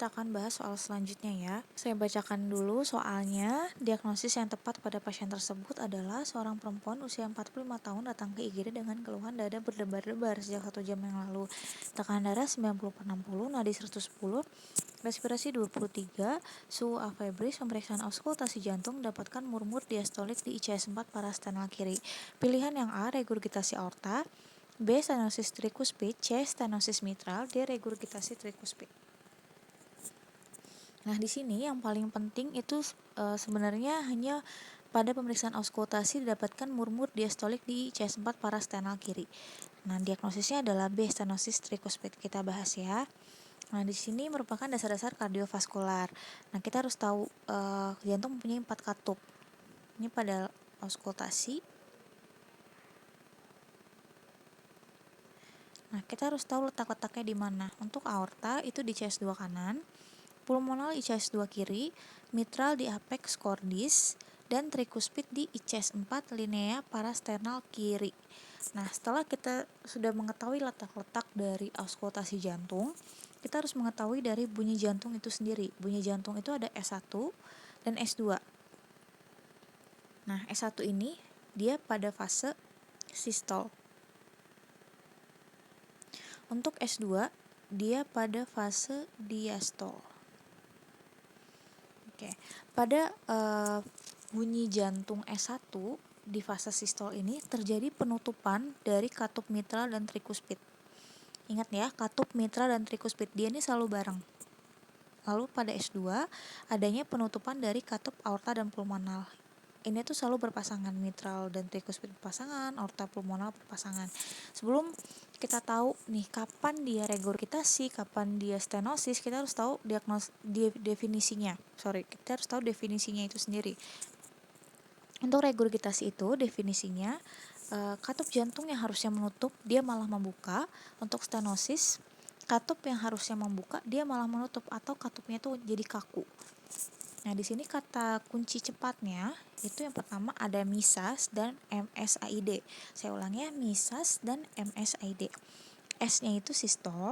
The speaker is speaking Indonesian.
kita akan bahas soal selanjutnya ya. Saya bacakan dulu soalnya. Diagnosis yang tepat pada pasien tersebut adalah seorang perempuan usia 45 tahun datang ke IGD dengan keluhan dada berdebar-debar sejak 1 jam yang lalu. Tekanan darah 90/60, nadi 110, respirasi 23, suhu afebris, pemeriksaan auskultasi jantung, dapatkan murmur diastolik di ICS 4 parasternal kiri. Pilihan yang A, regurgitasi aorta, B, stenosis trikuspid, C, stenosis mitral, D, regurgitasi trikuspid. Nah, di sini yang paling penting itu sebenarnya hanya pada pemeriksaan auskultasi didapatkan murmur diastolik di ICS 4 parasternal kiri. Nah, diagnosisnya adalah B, stenosis trikuspid. Kita bahas ya. Nah, di sini merupakan dasar-dasar kardiovaskular. Nah, kita harus tahu jantung mempunyai 4 katup. Ini pada auskultasi. Nah, kita harus tahu letak-letaknya di mana. Untuk aorta itu di ICS 2 kanan, pulmonal ICS 2 kiri, mitral di apex cordis, dan trikuspid di ICS 4 linea parasternal kiri. Nah, setelah kita sudah mengetahui letak-letak dari auskultasi jantung, kita harus mengetahui dari bunyi jantung itu sendiri. Bunyi jantung itu ada S1 dan S2. Nah, S1 ini dia pada fase sistol. Untuk S2, dia pada fase diastol. Oke, pada bunyi jantung S1 di fase sistol ini terjadi penutupan dari katup mitral dan trikuspid. Ingat ya, katup mitral dan trikuspid dia ini selalu bareng. Lalu pada S2 adanya penutupan dari katup aorta dan pulmonal. Ini tuh selalu berpasangan, mitral dan trikuspid berpasangan, aorta pulmonal berpasangan. Sebelum kita tahu nih kapan dia regurgitasi, kapan dia stenosis, kita harus tahu definisinya. Kita harus tahu definisinya itu sendiri. Untuk regurgitasi itu definisinya katup jantung yang harusnya menutup dia malah membuka. Untuk stenosis, katup yang harusnya membuka dia malah menutup atau katupnya itu jadi kaku. Nah, di sini kata kunci cepatnya itu yang pertama ada MISAS dan MSAID. Saya ulang ya, MISAS dan MSAID. S-nya itu sistol,